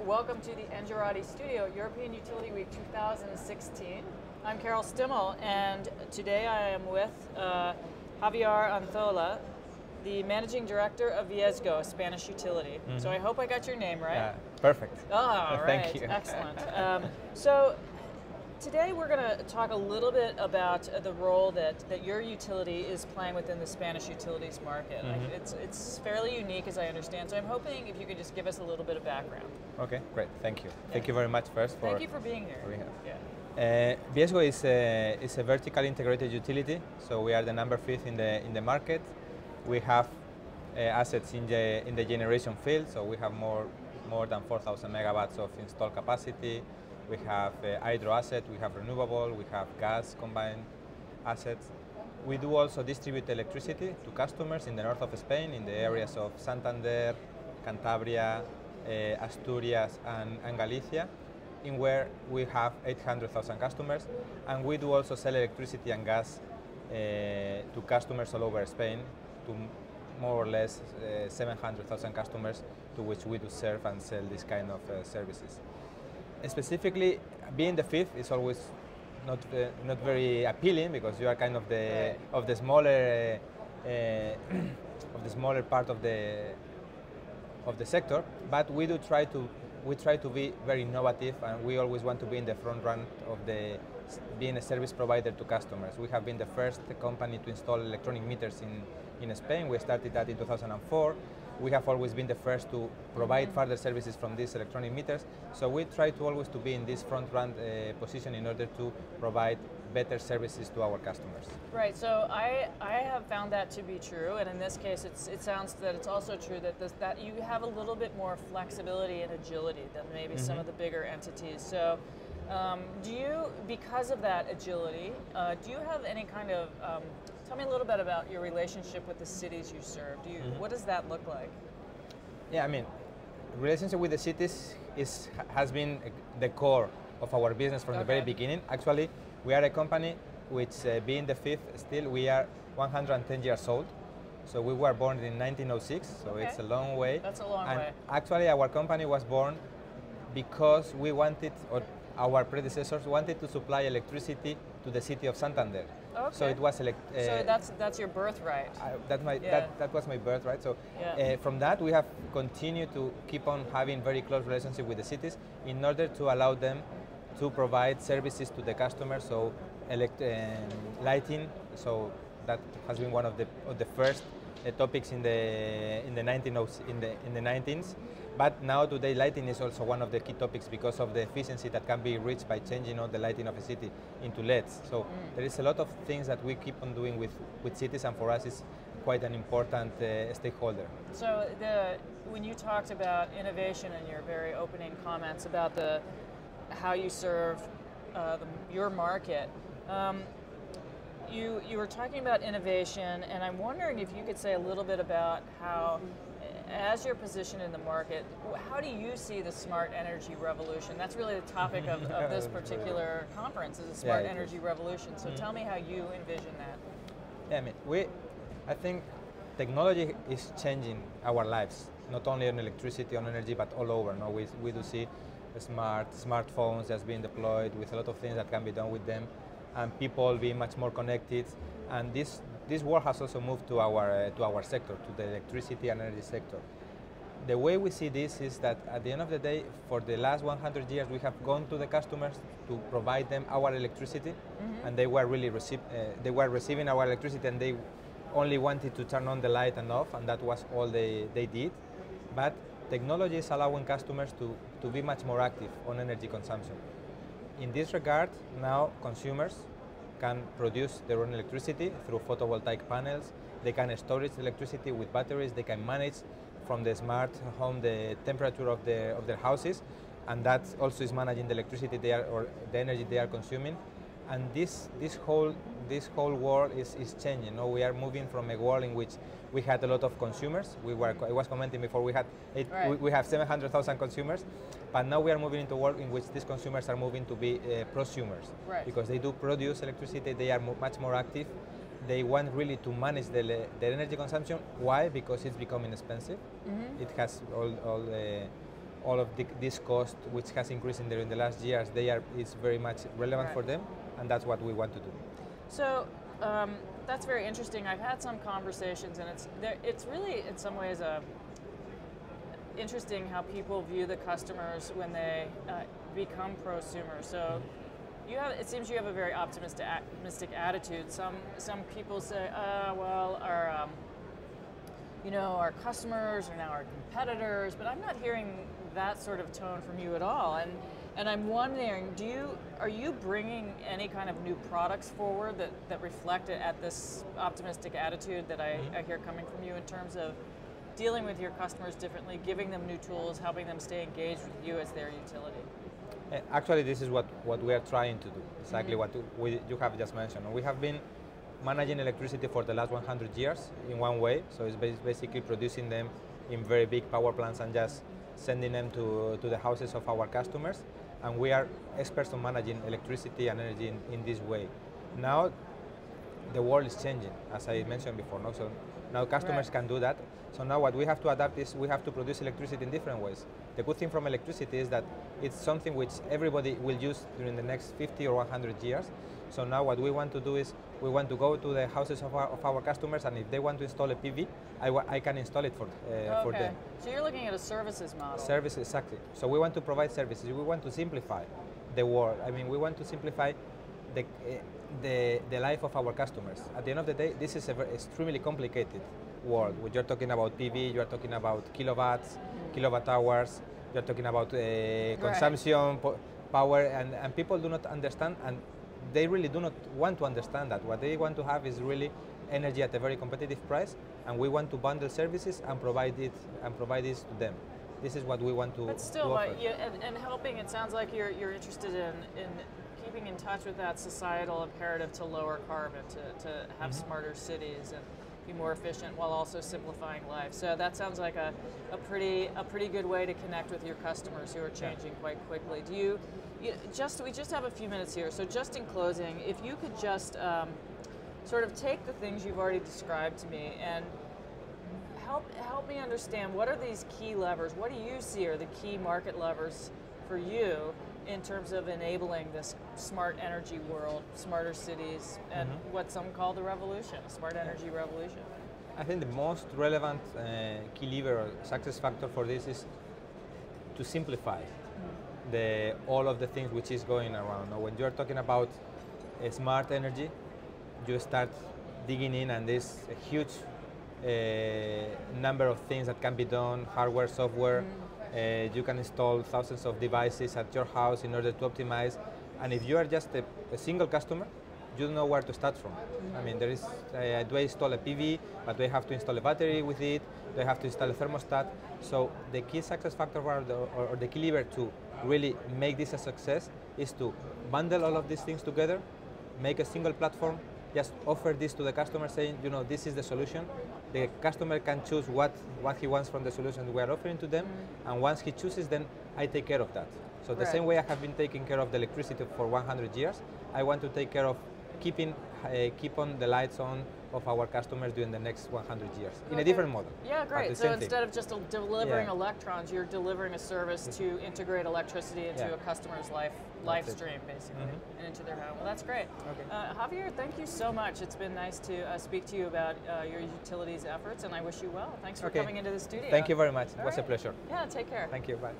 Welcome to the Engerati studio, European Utility Week 2016. I'm Carol Stimmel, and today I am with Javier Anzola, the Managing Director of Viesgo, a Spanish utility. So I hope I got your name right. Yeah, perfect. Oh, all right, Thank you. Excellent. So today we're going to talk a little bit about the role that your utility is playing within the Spanish utilities market. It's fairly unique, as I understand, so I'm hoping if you could just give us a little bit of background. Okay, great. Thank you. Thank you very much first for... Thank you for being here. Viesgo is a vertically integrated utility, so we are the number 5 in the market. We have assets in the generation field, so we have more than 4,000 megawatts of installed capacity. We have hydro asset, we have renewable, we have gas combined assets. We do also distribute electricity to customers in the north of Spain, in the areas of Santander, Cantabria, Asturias and Galicia, in where we have 800,000 customers. And we do also sell electricity and gas to customers all over Spain, to more or less 700,000 customers to which we do serve and sell this kind of services. Specifically, being the 5th is always not very appealing because you are kind of the smaller part of the sector. But we do try to be very innovative, and we always want to be in the front run of being a service provider to customers. We have been the first company to install electronic meters in Spain. We started that in 2004. We have always been the first to provide further services from these electronic meters. So we try to always to be in this front-run position in order to provide better services to our customers. Right, so I have found that to be true, and in this case it sounds that it's also true that you have a little bit more flexibility and agility than maybe some of the bigger entities. So do you, because of that agility, do you have any kind of, tell me a little bit about your relationship with the cities you serve. What does that look like? Yeah, I mean, relationship with the cities has been the core of our business from the very beginning. Actually, we are a company which, being the 5th still, we are 110 years old. So we were born in 1906, so it's a long way. That's a long way. Actually, our company was born because we wanted, or our predecessors wanted to supply electricity to the city of Santander. Okay. So it was so that's your birthright. That was my birthright. So from that we have continued to keep on having very close relationship with the cities in order to allow them to provide services to the customers. So lighting. So that has been one of the first topics in the 19s. But now today lighting is also one of the key topics because of the efficiency that can be reached by changing all the lighting of a city into LEDs. So there is a lot of things that we keep on doing with cities, and for us it's quite an important stakeholder. So when you talked about innovation in your very opening comments about how you serve your market, you were talking about innovation, and I'm wondering if you could say a little bit about how, as your position in the market, how do you see the smart energy revolution? That's really the topic of this particular conference, is the smart energy revolution. So tell me how you envision that. Yeah, I mean, I think technology is changing our lives, not only on electricity, on energy, but all over. No, we do see smartphones that's being deployed with a lot of things that can be done with them, and people being much more connected. And this world has also moved to our sector, to the electricity and energy sector. The way we see this is that at the end of the day, for the last 100 years, we have gone to the customers to provide them our electricity, and they were really receiving our electricity, and they only wanted to turn on the light and off, and that was all they did. But technology is allowing customers to be much more active on energy consumption. In this regard, now consumers can produce their own electricity through photovoltaic panels. They can store electricity with batteries. They can manage from the smart home the temperature of their houses, and that also is managing the electricity or the energy they are consuming. And this whole world is changing. You know, we are moving from a world in which we had a lot of consumers. I was commenting before, we have 700,000 consumers, but now we are moving into a world in which these consumers are moving to be prosumers, because they do produce electricity. They are much more active. They want really to manage their energy consumption. Why? Because it's becoming expensive. It has all of this cost, which has increased in the last years, it's very much relevant for them, and that's what we want to do. So that's very interesting. I've had some conversations, and it's really in some ways interesting how people view the customers when they become prosumers. So it seems you have a very optimistic attitude. Some people say, well, our customers are now our competitors, but I'm not hearing that sort of tone from you at all. And I'm wondering, are you bringing any kind of new products forward that reflect it at this optimistic attitude that I hear coming from you in terms of dealing with your customers differently, giving them new tools, helping them stay engaged with you as their utility? Actually, this is what we are trying to do, exactly what you have just mentioned. We have been managing electricity for the last 100 years in one way, so it's basically producing them in very big power plants and just sending them to the houses of our customers, and we are experts on managing electricity and energy in this way. Now, the world is changing, as I mentioned before, no? So now customers can do that. So now what we have to adapt is we have to produce electricity in different ways. The good thing from electricity is that it's something which everybody will use during the next 50 or 100 years. So now what we want to do is we want to go to the houses of our customers, and if they want to install a PV, I can install it for them. So you're looking at a services model. Services, exactly. So we want to provide services. We want to simplify the world. I mean, we want to simplify the life of our customers. At the end of the day, this is an extremely complicated world. When you're talking about PV, you're talking about kilowatts, kilowatt hours, you're talking about consumption, power, and people do not understand, and they really do not want to understand that. What they want to have is really energy at a very competitive price, and we want to bundle services and provide this to them. This is what we want to. But still, offer. And helping. It sounds like you're interested in keeping in touch with that societal imperative to lower carbon, to have smarter cities and be more efficient while also simplifying life. So that sounds like a pretty good way to connect with your customers who are changing quite quickly. We just have a few minutes here. So just in closing, if you could just sort of take the things you've already described to me and help me understand, what are these key levers? What do you see are the key market levers for you in terms of enabling this smart energy world, smarter cities, and what some call the revolution, smart energy revolution? I think the most relevant key lever or success factor for this is to simplify all of the things which is going around. Now, when you're talking about smart energy, you start digging in, and there's a huge number of things that can be done, hardware, software. You can install thousands of devices at your house in order to optimize. And if you are just a single customer, you don't know where to start from. I mean, do I install a PV, but do I have to install a battery with it? Do I have to install a thermostat? So the key success factor or the key lever to really make this a success is to bundle all of these things together, make a single platform, just offer this to the customer saying, this is the solution. The customer can choose what he wants from the solution we are offering to them, and once he chooses, then I take care of that. So the same way I have been taking care of the electricity for 100 years, I want to take care of keep on the lights on of our customers during the next 100 years in a different model. Yeah, great. So instead of just delivering electrons, you're delivering a service to integrate electricity into a customer's life stream, basically, and into their home. Well, that's great. Okay. Javier, thank you so much. It's been nice to speak to you about your utilities efforts, and I wish you well. Thanks for coming into the studio. Thank you very much. It was a pleasure. Yeah, take care. Thank you. Bye.